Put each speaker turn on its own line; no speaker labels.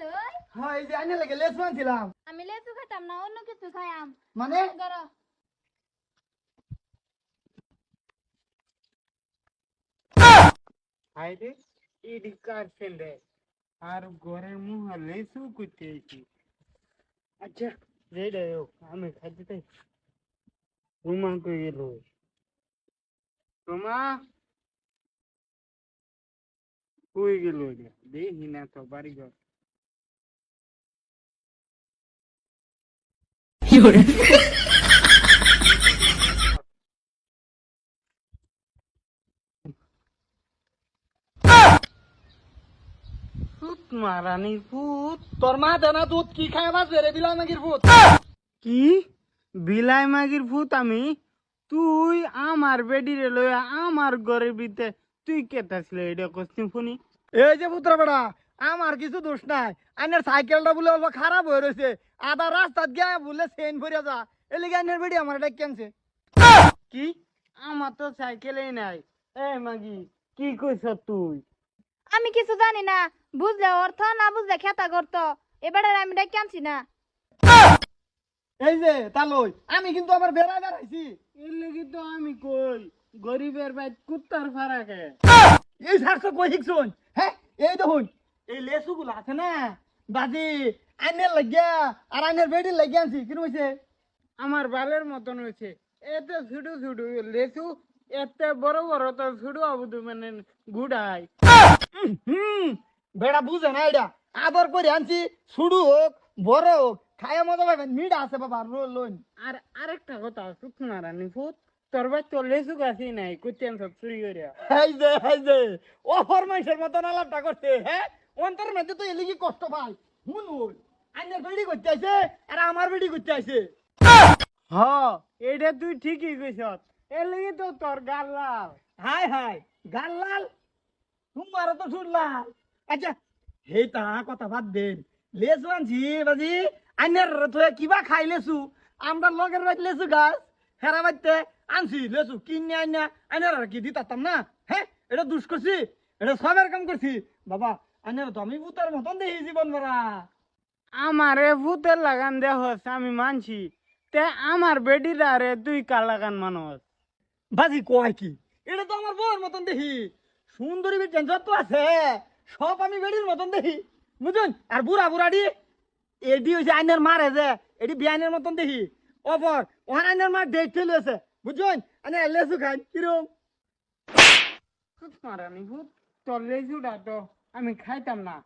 লই
হ্যাঁ এই যে আইনে লাগে লেস বানছিলাম
আমি লেচু খাইতাম না অন্য কিছু খাইয়াম
মানে
ধরো
আইরে ইডি কাটছেন রে আর ঘরের মুহ লেসু করতে আইছি আচ্ছা রেডি হোক আমি খাইতে চাই রুমা কই গেল রুমা কই গেল দেখি না তো বাড়ি ঘর ভূত মারানি ভূত
তোর মা দেনা দুধ কি খায় বাঁচবে রে বিলাই মাগির ভূত
কি বিলাই মাগির ভূত আমি তুই আমার বেডিরে লইয়া আমার ঘরের ভিতরে তুই কেতাছিল এটা কস্তিম শুনি
এই যে পুত্র বেড়া আমার কিছু দোষ নাই আইনের সাইকেলটা বলে অল্প খারাপ হয়ে রয়েছে আধা রাস্তাত গিয়া বলে চেইন ভরিয়া যা এলিগে আইনের বেড়ি আমার এটা কেনছে
কি আমার তো সাইকেলেই নাই এ মাগি কি কইছ তুই
আমি কিছু জানি না বুঝলে অর্থ না বুঝলে খেতা করতো এবারে আমি ডাকি আনছি না
এই যে তালই আমি কিন্তু আবার বেড়া বেড়াইছি
এর লাগি তো আমি কই গরিবের বাইত কুত্তার ফারাকে
এই সারছো কই শিখছুন হ্যাঁ এই দেখুন এই লেসুগুলো আছে না বাজি আইনের লাগিয়া আর আইনের বেড়ির লাগিয়া আনছি কি হয়েছে
আমার বালের মতন হয়েছে এত ছুটু ছুটু লেসু এত বড় বড় তো ছুটু আবুদু মানে গুড়াই
হুম বেড়া বুঝে না এটা আদর করে আনছি শুরু হোক বড় হোক খায়া মজা পাবেন মিডা আছে বাবা লোন
আর আরেকটা কথা শুকনা রানি ফুট তোর বাই তো লেসু গাছই নাই কুত্তেন সব চুরি করিয়া
এই যে ও ফরমাইশের মতন আলাপটা করছে হ্যাঁ অন্তর মধ্যে তো এলিগি কষ্ট পাই শুনুন আইনের বেড়ি করতে আইছে আর আমার বেড়ি করতে আইছে
হ এটা তুই ঠিকই কইছ এর লাগি তো তোর গাল লাল
হাই হাই গাল্লাল তোমার তো শুনলাম আচ্ছা হে তা কথা বাদ দেন লেসু আনছি বাজি আইনের তো কিবা খাই লেসু আমরা লগের বাইত লেসু গাছ হেরা বাইতে আনছি লেসু কিনে আইনা আইনের আর কি দিতাম না হ্যাঁ এটা দুষ করছি এটা সবের কাম করছি বাবা আইনের তো আমি ভূতের মতন দেখি জীবন ভরা
আমারে ভূতের লাগান দেহস আমি মানছি তে আমার বেডিরা রে তুই কার লাগান মানস
বাজি কয় কি এটা তো আমার বউর মতন দেখি সুন্দরী বেটেন যত আছে সব আমি বেডির মতন দেখি বুঝুন আর বুড়া বুড়াডি এডি হইছে আইনের মারে যে এডি বিয়ানের মতন দেখি অপর ওহান আইনের মার ডেট চলে আছে বুঝুন আনে লেসু খাই কিরম
মারানি ভূত তোর লেসুটা তো আমি খাইতাম না